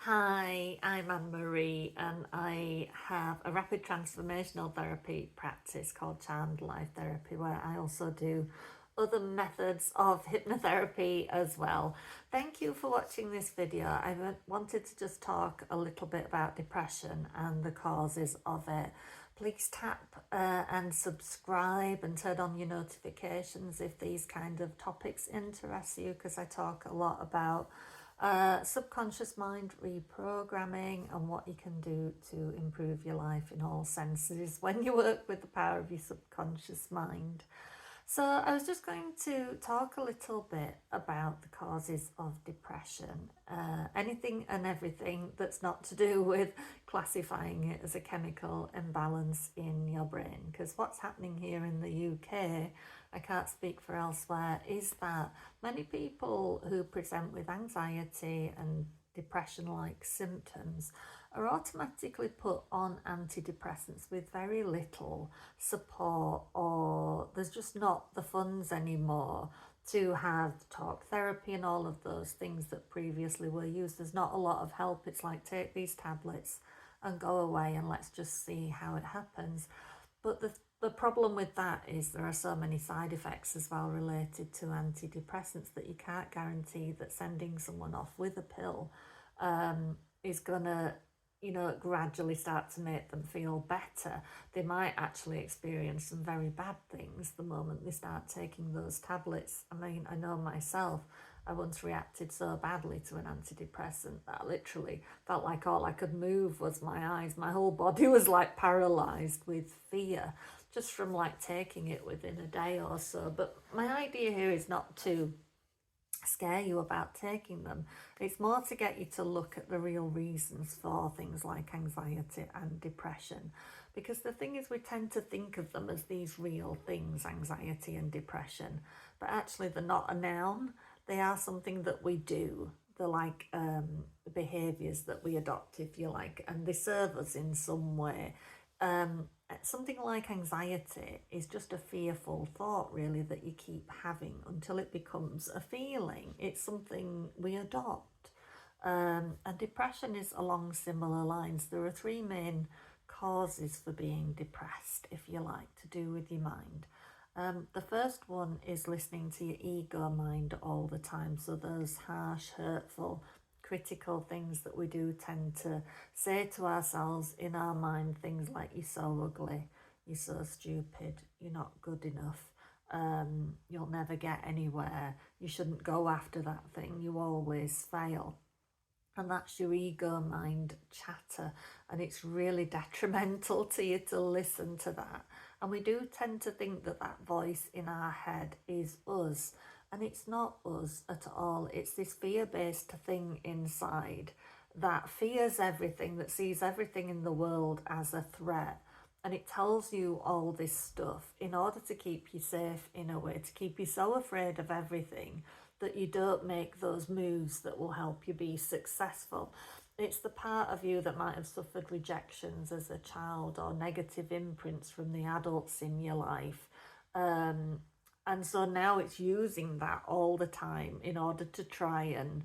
Hi, I'm Anne-Marie and I have a rapid transformational therapy practice called Charmed Life Therapy, where I also do other methods of hypnotherapy as well. Thank you for watching this video. I wanted to just talk a little bit about depression and the causes of it. Please tap and subscribe and turn on your notifications if these kind of topics interest you, because I talk a lot about subconscious mind reprogramming and what you can do to improve your life in all senses when you work with the power of your subconscious mind. So I was just going to talk a little bit about the causes of depression, anything and everything that's not to do with classifying it as a chemical imbalance in your brain, because what's happening here in the UK, I can't speak for elsewhere, is that many people who present with anxiety and depression-like symptoms are automatically put on antidepressants with very little support, or there's just not the funds anymore to have talk therapy and all of those things that previously were used. There's not a lot of help. It's like, take these tablets and go away and let's just see how it happens. But the problem with that is there are so many side effects as well related to antidepressants that you can't guarantee that sending someone off with a pill is gonna gradually start to make them feel better. They might actually experience some very bad things the moment they start taking those tablets. I mean, I know myself, I once reacted so badly to an antidepressant that I literally felt like all I could move was my eyes. My whole body was like paralyzed with fear just from like taking it within a day or so. But my idea here is not to scare you about taking them. It's more to get you to look at the real reasons for things like anxiety and depression, because the thing is, we tend to think of them as these real things, anxiety and depression, but actually they're not a noun. They are something that we do. They're like behaviors that we adopt, if you like, and they serve us in some way. Something like anxiety is just a fearful thought, really, that you keep having until it becomes a feeling. It's something we adopt. And depression is along similar lines. There are three main causes for being depressed, if you like, to do with your mind. The first one is listening to your ego mind all the time. So those harsh, hurtful, critical things that we do tend to say to ourselves in our mind, things like, you're so ugly, you're so stupid, you're not good enough, you'll never get anywhere, you shouldn't go after that thing, you always fail. And that's your ego mind chatter, and it's really detrimental to you to listen to that. And we do tend to think that that voice in our head is us, and it's not us at all. It's this fear-based thing inside that fears everything, that sees everything in the world as a threat, and it tells you all this stuff in order to keep you safe, in a way, to keep you so afraid of everything that you don't make those moves that will help you be successful. It's the part of you that might have suffered rejections as a child or negative imprints from the adults in your life. And so now it's using that all the time in order to try and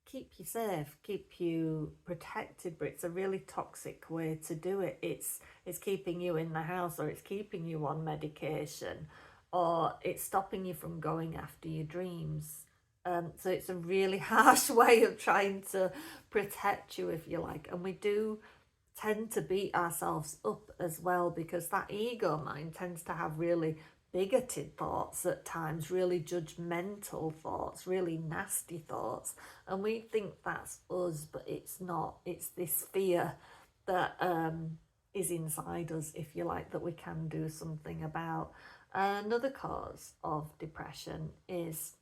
keep you safe, keep you protected, but it's a really toxic way to do it. It's keeping you in the house, or it's keeping you on medication, or it's stopping you from going after your dreams. So it's a really harsh way of trying to protect you, if you like. And we do tend to beat ourselves up as well, because that ego mind tends to have really bigoted thoughts at times, really judgmental thoughts, really nasty thoughts, and we think that's us, but it's not. It's this fear that is inside us, if you like, that we can do something about. Another cause of depression is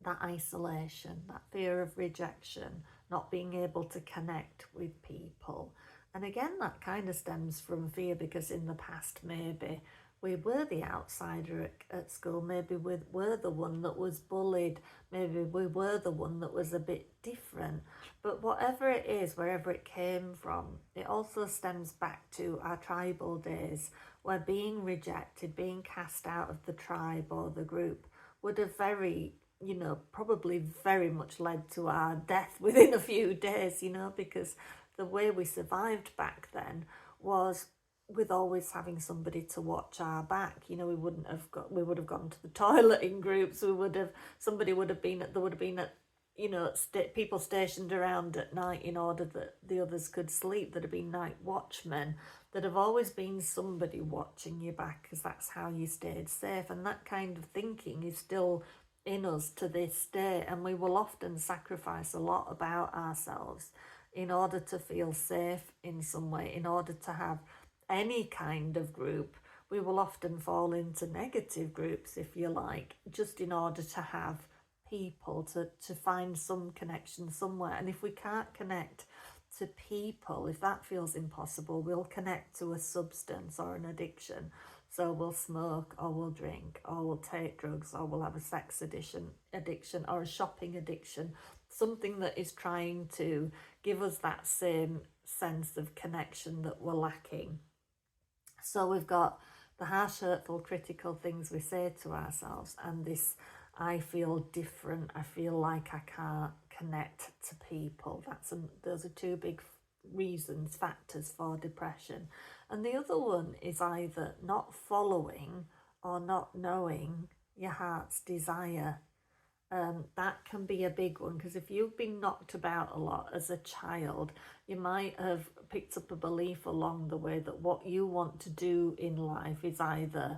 that isolation, that fear of rejection, not being able to connect with people. And again, that kind of stems from fear, because in the past, maybe we were the outsider at school, maybe we were the one that was bullied, maybe we were the one that was a bit different. But whatever it is, wherever it came from, it also stems back to our tribal days, where being rejected, being cast out of the tribe or the group would have very probably very much led to our death within a few days, because the way we survived back then was with always having somebody to watch our back. We would have gone to the toilet in groups. Somebody would have been there would have been people stationed around at night in order that the others could sleep. There'd have been night watchmen. There'd have always been somebody watching your back, because that's how you stayed safe. And that kind of thinking is still in us to this day, and we will often sacrifice a lot about ourselves in order to feel safe in some way, in order to have any kind of group. We will often fall into negative groups, if you like, just in order to have people, to find some connection somewhere. And if we can't connect to people, if that feels impossible, we'll connect to a substance or an addiction. So we'll smoke, or we'll drink, or we'll take drugs, or we'll have a sex addiction or a shopping addiction, something that is trying to give us that same sense of connection that we're lacking. So we've got the harsh, hurtful, critical things we say to ourselves, and this I feel different, I feel like I can't connect to people. Those are two big factors for depression. And the other one is either not following or not knowing your heart's desire. That can be a big one, because if you've been knocked about a lot as a child, you might have picked up a belief along the way that what you want to do in life is either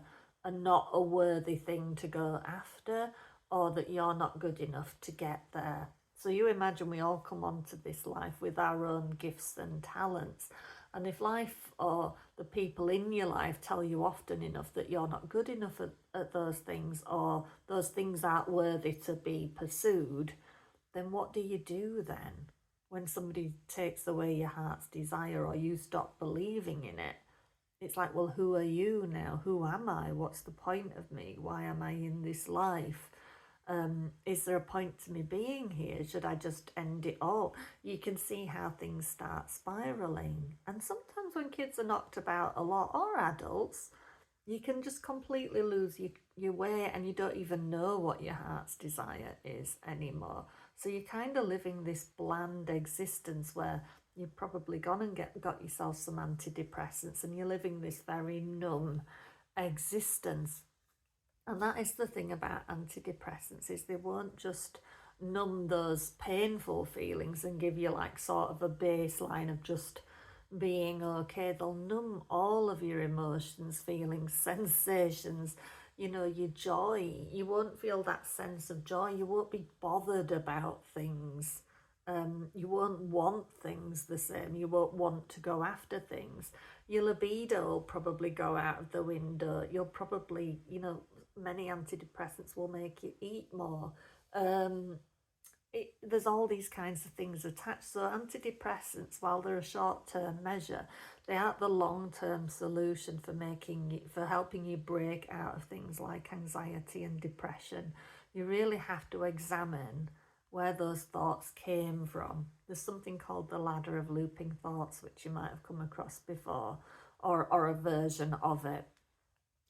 not a worthy thing to go after, or that you're not good enough to get there. So you imagine we all come onto this life with our own gifts and talents. And if life or the people in your life tell you often enough that you're not good enough at those things, or those things aren't worthy to be pursued, then what do you do then? When somebody takes away your heart's desire, or you stop believing in it, it's like, well, who are you now? Who am I? What's the point of me? Why am I in this life? Is there a point to me being here? Should I just end it all? You can see how things start spiraling. And sometimes when kids are knocked about a lot, or adults, you can just completely lose your way, and you don't even know what your heart's desire is anymore. So you're kind of living this bland existence where you've probably gone and got yourself some antidepressants, and you're living this very numb existence. And that is the thing about antidepressants, is they won't just numb those painful feelings and give you like sort of a baseline of just being okay. They'll numb all of your emotions, feelings, sensations, your joy. You won't feel that sense of joy. You won't be bothered about things. You won't want things the same. You won't want to go after things. Your libido will probably go out of the window. You'll probably, many antidepressants will make you eat more. There's all these kinds of things attached. So antidepressants, while they're a short-term measure, they aren't the long-term solution for helping you break out of things like anxiety and depression. You really have to examine where those thoughts came from. There's something called the ladder of looping thoughts, which you might have come across before, or a version of it,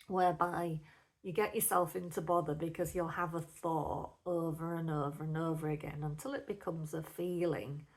whereby you get yourself into bother because you'll have a thought over and over and over again until it becomes a feeling.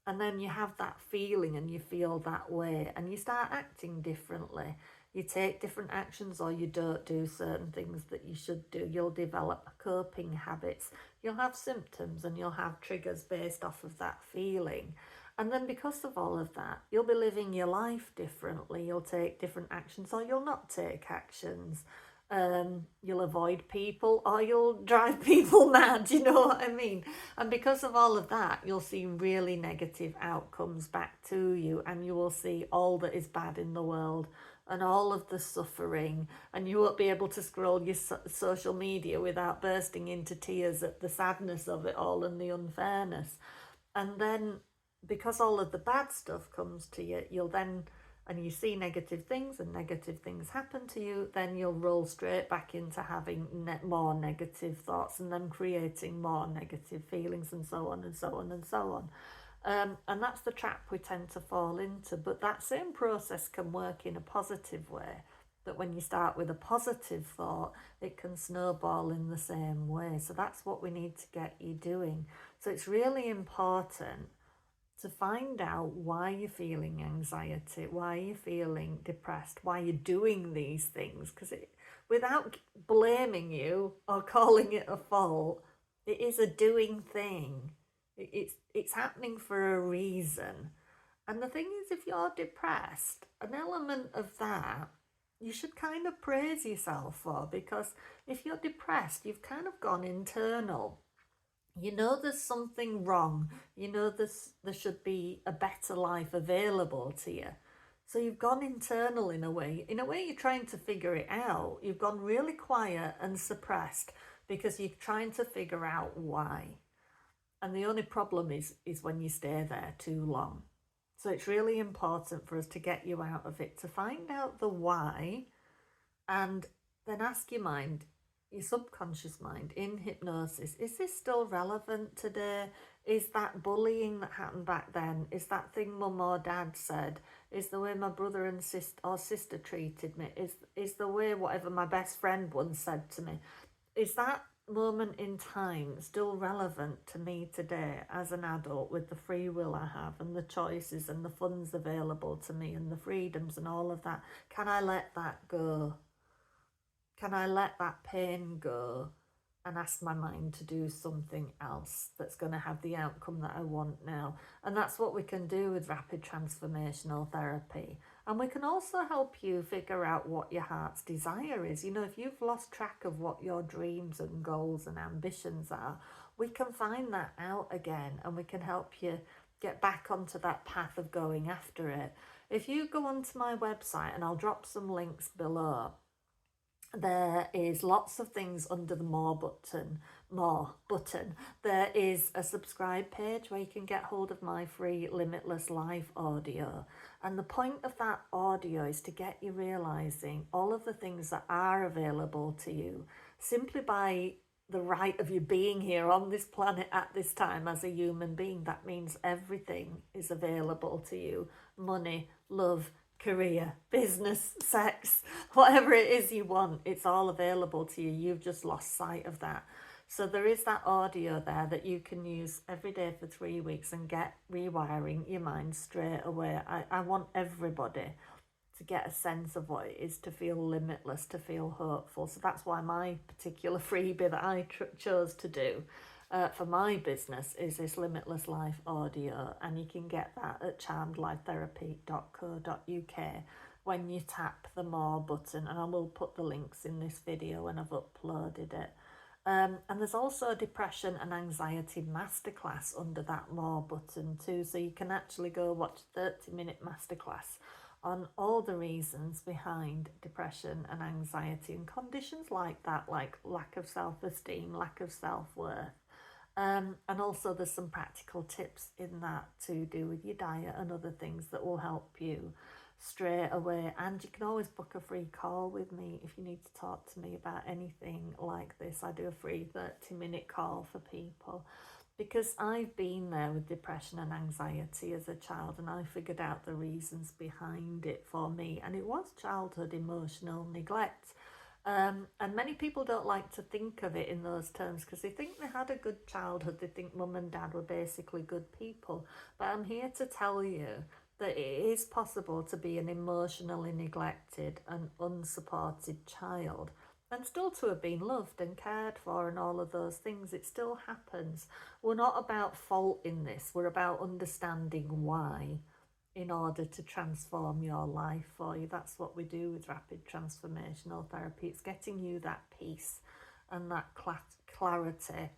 And then you have that feeling and you feel that way, and you start acting differently. You take different actions, or you don't do certain things that you should do. You'll develop coping habits. You'll have symptoms and you'll have triggers based off of that feeling. And then because of all of that, you'll be living your life differently. You'll take different actions, or you'll not take actions. You'll avoid people, or you'll drive people mad, you know what I mean? And because of all of that, you'll see really negative outcomes back to you, and you will see all that is bad in the world and all of the suffering, and you won't be able to scroll your social media without bursting into tears at the sadness of it all and the unfairness. And then because all of the bad stuff comes to you, and you see negative things and negative things happen to you, then you'll roll straight back into having more negative thoughts, and then creating more negative feelings, and so on and so on and so on. And that's the trap we tend to fall into. But that same process can work in a positive way. that when you start with a positive thought, it can snowball in the same way. So that's what we need to get you doing. So it's really important to find out why you're feeling anxiety, why you're feeling depressed, why you're doing these things. Because without blaming you or calling it a fault, it is a doing thing. It's happening for a reason. And the thing is, if you're depressed, an element of that you should kind of praise yourself for, because if you're depressed, you've kind of gone internal. You know there's something wrong. You know there should be a better life available to you. So you've gone internal in a way. In a way, you're trying to figure it out. You've gone really quiet and suppressed because you're trying to figure out why. And the only problem is when you stay there too long. So it's really important for us to get you out of it, to find out the why, and then ask your mind, your subconscious mind, in hypnosis, is this still relevant today? Is that bullying that happened back then? Is that thing mum or dad said? Is the way my brother and sister treated me? Is the way whatever my best friend once said to me? Is that moment in time still relevant to me today as an adult, with the free will I have and the choices and the funds available to me and the freedoms and all of that? Can I let that go? Can I let that pain go and ask my mind to do something else that's going to have the outcome that I want now? And that's what we can do with rapid transformational therapy. And we can also help you figure out what your heart's desire is. You know, if you've lost track of what your dreams and goals and ambitions are, we can find that out again, and we can help you get back onto that path of going after it. If you go onto my website, and I'll drop some links below, there is lots of things under the more button. There is a subscribe page where you can get hold of my free Limitless Life audio. And the point of that audio is to get you realizing all of the things that are available to you simply by the right of you being here on this planet at this time as a human being. That means everything is available to you: money, love, career, business, sex, whatever it is you want, it's all available to you. You've just lost sight of that. So there is that audio there that you can use every day for 3 weeks and get rewiring your mind straight away. I want everybody to get a sense of what it is to feel limitless, to feel hopeful. So that's why my particular freebie that I chose to do for my business is this Limitless Life audio, and you can get that at charmedlifetherapy.co.uk when you tap the more button, and I will put the links in this video when I've uploaded it. And there's also a depression and anxiety masterclass under that more button too, so you can actually go watch a 30-minute masterclass on all the reasons behind depression and anxiety and conditions like that, like lack of self-esteem, lack of self-worth. And also there's some practical tips in that to do with your diet and other things that will help you straight away. And you can always book a free call with me if you need to talk to me about anything like this. I do a free 30-minute call for people because I've been there with depression and anxiety as a child, and I figured out the reasons behind it for me. And it was childhood emotional neglect. And many people don't like to think of it in those terms because they think they had a good childhood. They think mum and dad were basically good people. But I'm here to tell you that it is possible to be an emotionally neglected and unsupported child and still to have been loved and cared for and all of those things. It still happens. We're not about fault in this. We're about understanding why, in order to transform your life for you. That's what we do with rapid transformational therapy. It's getting you that peace and that clarity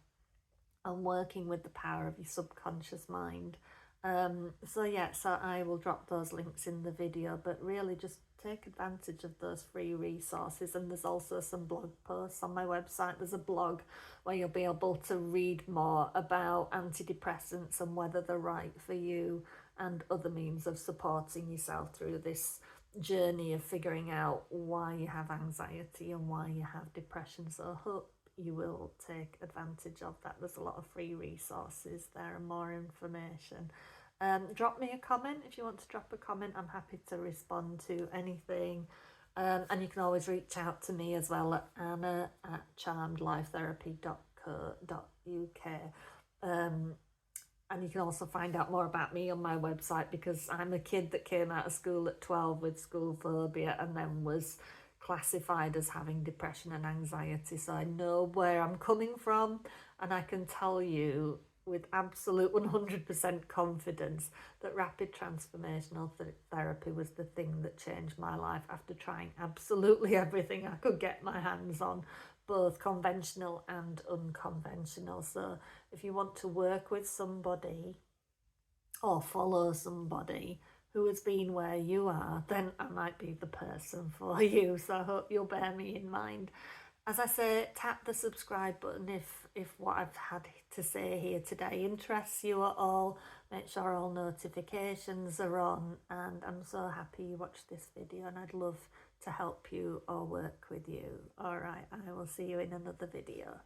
and working with the power of your subconscious mind. So I will drop those links in the video, but really just take advantage of those free resources. And there's also some blog posts on my website. There's a blog where you'll be able to read more about antidepressants and whether they're right for you, and other means of supporting yourself through this journey of figuring out why you have anxiety and why you have depression. So I hope you will take advantage of that. There's a lot of free resources there and more information. Drop me a comment if you want to drop a comment. I'm happy to respond to anything. And you can always reach out to me as well at anna@charmedlifetherapy.co.uk. And you can also find out more about me on my website, because I'm a kid that came out of school at 12 with school phobia and then was classified as having depression and anxiety. So I know where I'm coming from, and I can tell you with absolute 100% confidence that rapid transformational therapy was the thing that changed my life after trying absolutely everything I could get my hands on, both conventional and unconventional. So if you want to work with somebody or follow somebody who has been where you are, then I might be the person for you. So I hope you'll bear me in mind. As I say, tap the subscribe button if what I've had to say here today interests you at all. Make sure all notifications are on, and I'm so happy you watched this video, and I'd love to help you or work with you. All right, I will see you in another video.